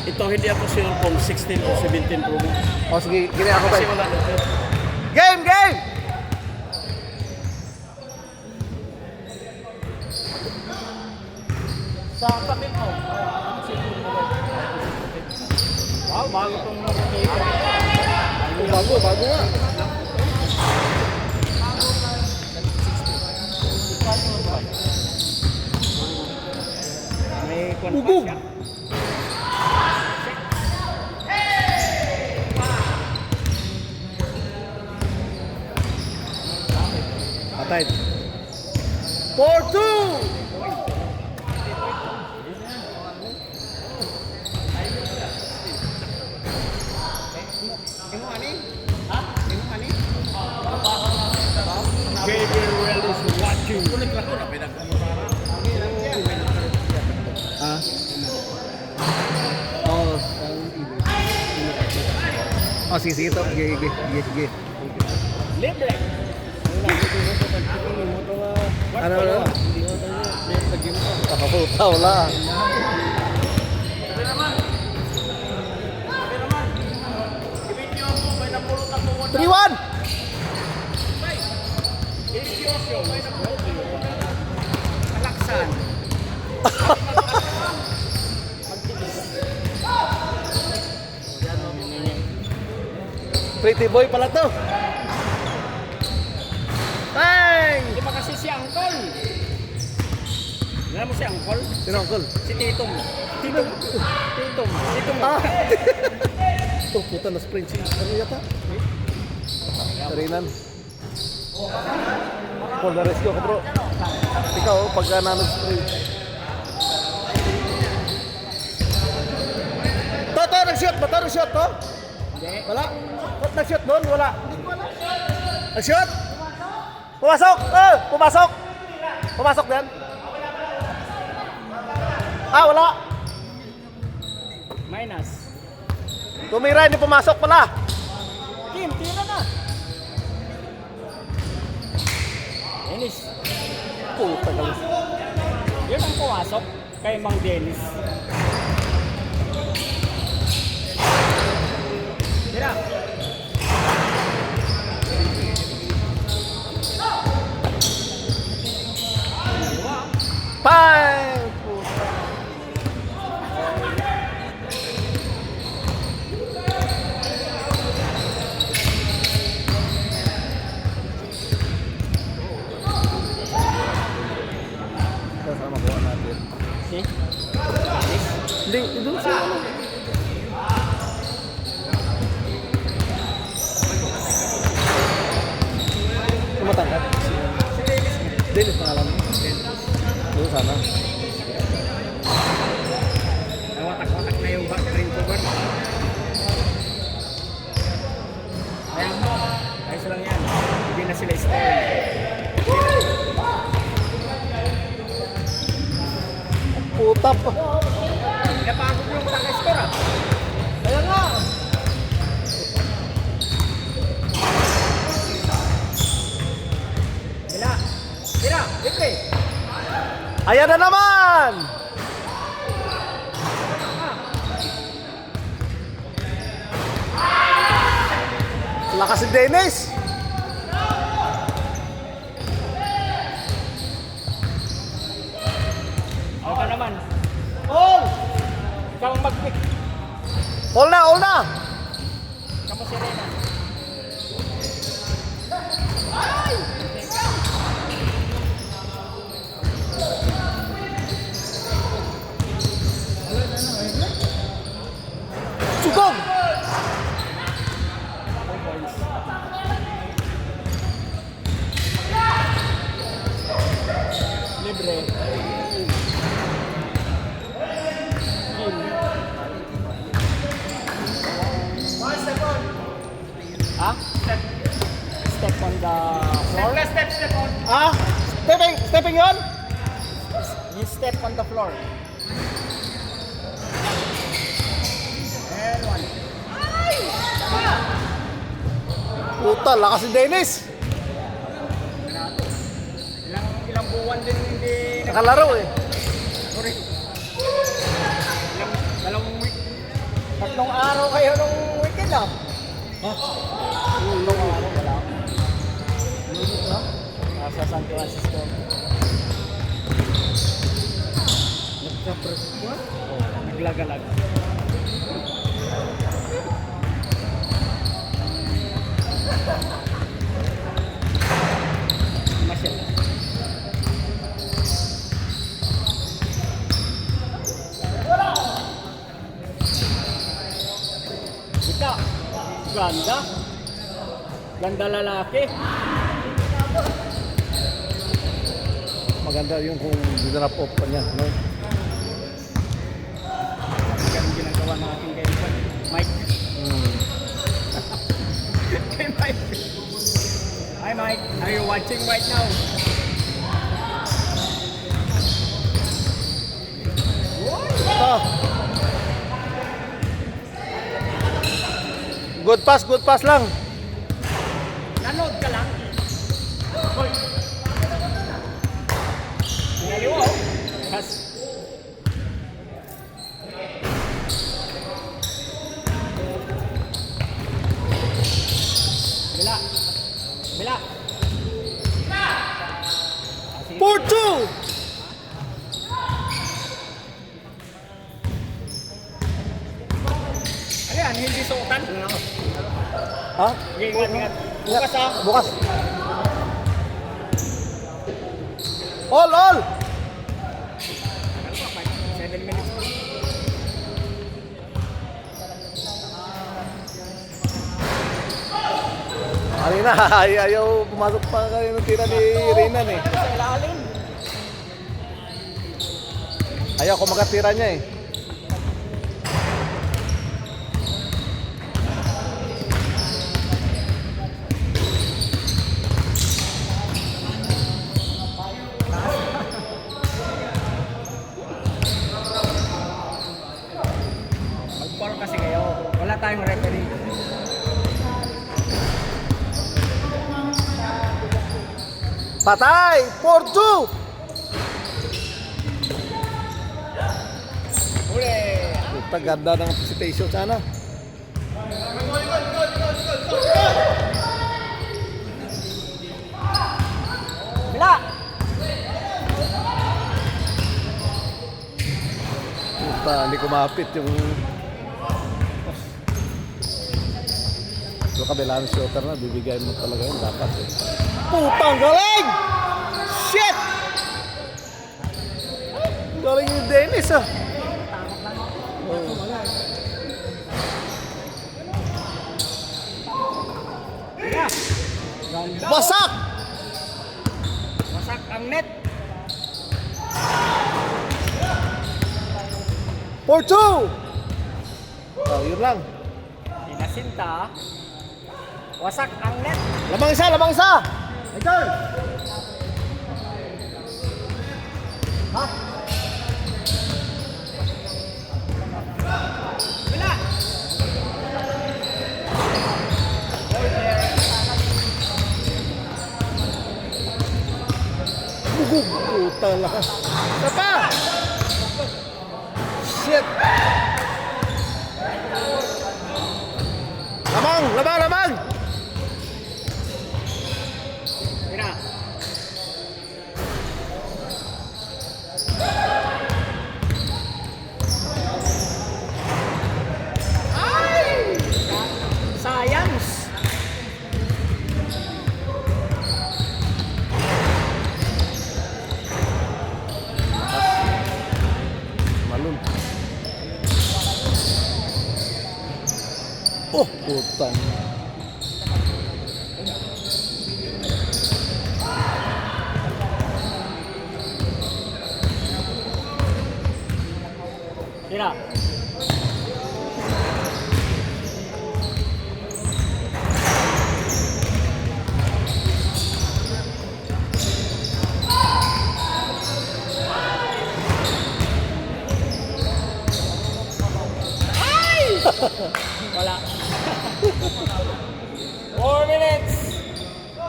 Ito hindi ako sure kung 16 o 17 Pro. O sige, gini ako Kasi ba? wala nito. Game, game! Sa kapit mo. Wow, bago itong nakikita. Bago nga. May Ugog! siya. Patay. 4-2! Gabriel is watching. Ah? Oh, oh, sige, ito. Sige. Libre. Ano? Oh, wala. Triwan! Kalaksan. Pretty boy pala to. Bang! Di ba kasi si Angkol? Alam mo si Angkol? Sino, Uncle? Si Titong. Titong. Ah! Oh, puta na sprint si ano yata? Tarinan. For the rescue ka bro. Ikaw, pagka nanog-sprint. To, nag-shoot ba to? Nag-shoot to? Hindi. Wala? Ba't nag-shoot doon? Wala. Nag-shoot? Pumasok! Pumasok! Pumasok din? Ah, wala. Minus. Tumira, hindi pumasok pala. Kim, tira na. Dennis. Puta galis. Yun ang pumasok kay Mang Dennis. Tira. Bang! Puta. Ito sana makuha natin. Si? Hindi, doon sa ano. Tumatangkat. Dennis pangalan mo. Doon sana. Nawatak-watak na yung ring cover. Ayan mo. Ayos lang yan. Hindi na sila style. Puta pa. Napagod yung pang-score ah. Kaya nga. Tira. Tira. Libre. Ayan na naman! Lakas si Dennis! Ako ka naman. All! Ikaw ang mag-pick. All na, all na! Kamu si Rena. Sugong! Libre. Kim. Ah? Step on the floor. Step on. Ah? Stepping yun? You step on the floor. And one. Puta, lakas si Dennis! Ilang buwan din hindi Nakalaro eh. Sorry. Dalawang week. Tatlong araw kayo nung weekend ah. Ha? Tatlong araw, wala. Lunod na? Nasa San Francisco. Nagka-press ko? Oh, naglagalag. Masyal. Ika, ganda. Ganda lalaki. Maganda yung kung dinrap off pa niya, no? Ganun ginagawa natin kay Mike. Kay Mike. Hi Mike, are you watching right now? Ah. Good pass lang. Nanood ka lang. Hoy. Pinaliwa oh. Yes. Bila. Bila. For two! Ano yan? Hindi suotan? Ha? Ingat, ingat. Bukas ah. Bukas. All! 7 minutes. Kanina, ayaw pumasok pa kayo ng tira ni Renan eh. Sa ilalim. Ayaw ko makatira niya eh. Mag-foul kasi kayo. Wala tayong referee. Patay! For two! Uli! Puta, ganda ng anticipation sana. Bila! Puta, hindi kumapit yung... So kabilang shooter na, bibigay mo talaga yun dapat eh. Putang galing! Shit! Galing yung Dennis ah. Oh. Bila! Ganda! Basak! Wasak ang net! For two! Oh, yun lang. Inasinta. Wasak ang net. Lamang isa, lamang isa! Idol! Ha? Bila! Bugog! Puta lang. Isa pa! Shit! Lamang! Bila! Ay! Sayang! Malun. Oh, putang. Bila! Wala. 4 minutes.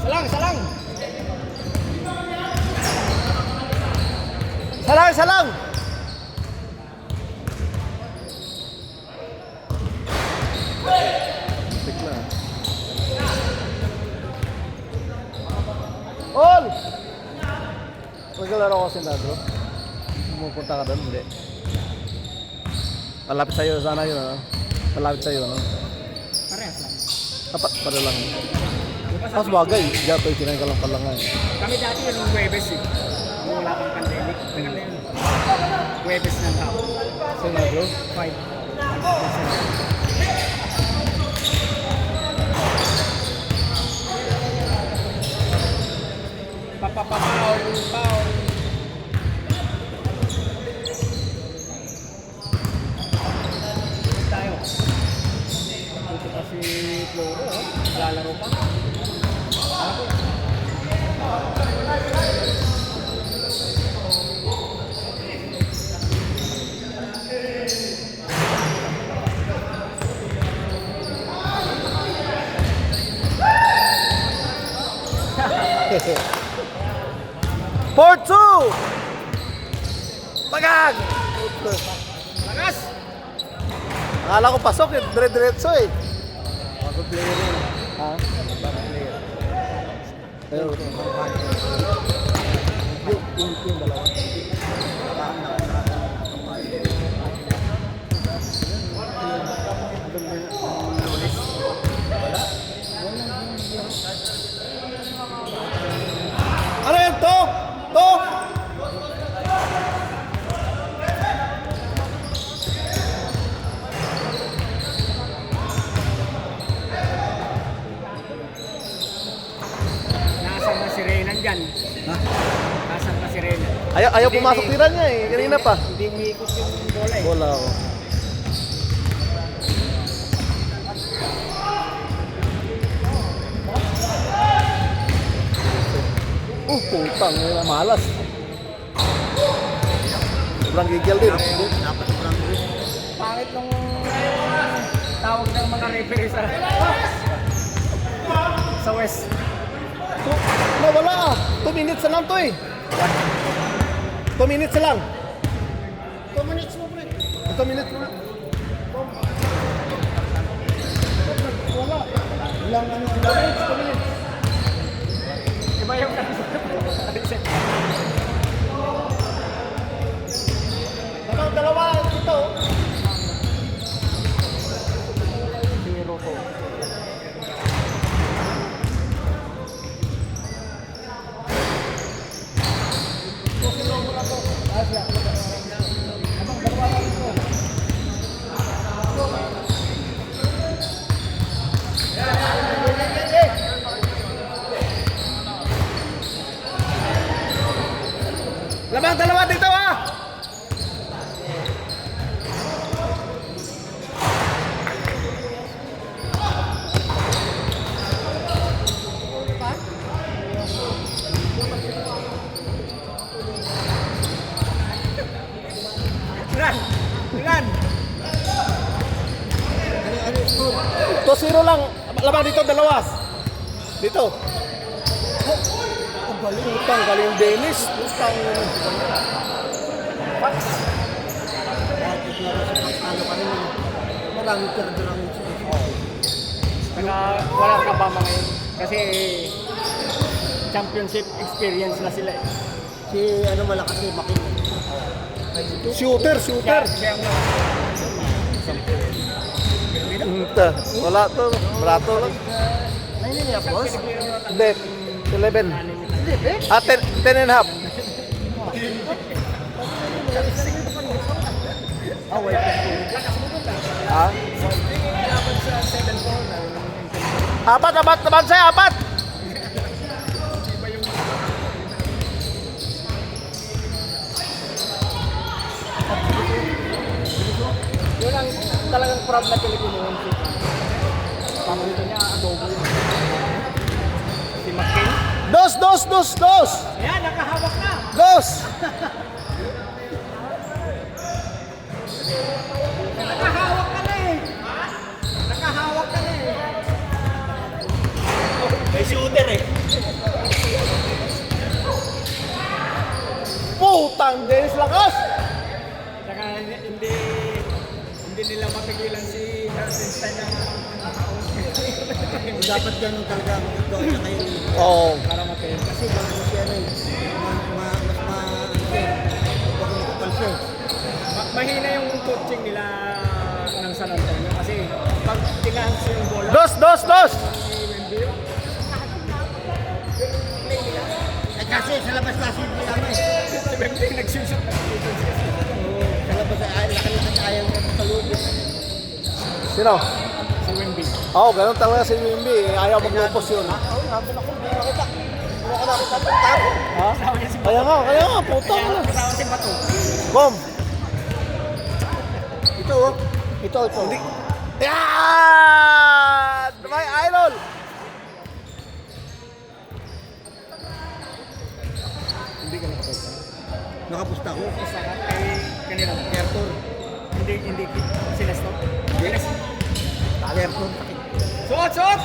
Salang. Isa lang! Bigla. All! Maglalaro ko si Nadro. Pumupunta ka doon, hindi. Malapit sa'yo, sana yun, ano? Malapit sa'yo, no? Parehas lang. Dapat para lang. Mas bagay, gato, kinain ka lang pala nga. Kami dati yung Huwebes eh. Nung wala pang pandemic. Tagal na yun. Huwebes ng tao. Si Nadro? 5. Paul. Tayo. Ito pa si Floro, oh. Lalaro pa. For two! Pagag! Lakas! Akala ko pasok eh, dire-diretso eh. Bago player yun. Ha? Bago player. Ayun. Yung dalawa. Ano yan? To! To! Nasaan na si Renan dyan? Ha? Nasaan na si Renan? Ayaw pumasok tira niya eh, kanina pa. Hindi umiikot yung bola eh. Bola ako. Putang, malas. Sobrang gigil din. Dapat sobrang group. Pangit nung tawag ng mga referee sa West. Nawala ah. 2 minutes na lang to eh. 2 minutes na lang. 2 minutes mo, pre. 2 minutes na lang. Wala. Ilang ano, 2 minutes. Iba yung Dalawa ito. Zero to. Labang dalawa dito ah. Ilan? 2-0 lang. Labang dito, dalawas. Dito. Utang, galing Dennis. Utang. Pax. Maraming perderang ito. Wala ka ba mga yun? Kasi championship experience na sila eh. Si ano malakas si Makin. Shooter. Siya ang Wala to. Barato lang. Ayun niya, boss. Hindi. 11. Ah, 10 and a half. Ha? Apat saya, apat. yun ang talagang proud na Pilipino yun. Paborito niya, adobo yun. Si McKay. Dos. Ayan, nakahawak na. Dos. Nakahawak ka na eh. Nakahawak ka na eh. May shooter eh. Putang, Dennis lakas. Saka hindi nila mapigilan lang si Hartenstein na Dapat ganun talaga ang ito at saka yung Oo. para mapel. kasi baka mo siya rin mas kapal siya. Mahina yung coaching nila ng San Antonio kasi pag tinahas yung bola, Dos! si Wemby, Eh kasi sa labas kasi hindi naman eh. si Wemby nagsusut. Sa labas ay nakalimutan ayaw mo sa loob. Sino? Si Wemby. Oo, ganun talaga si Wimby. Ayaw maglupos yun. Oo, nandun ako, hindi nakita. Hindi ako nakita ng tao. Ha? Kasama niya si Kaya nga, putang Kaya na. kasama si Bato. Bom! Ito oh. Ito. Yan! My idol! Hindi ka nakapagod. Nakapusta ako. Isa ka kay kanina. Airport. Hindi sila stop. Airport. Suot!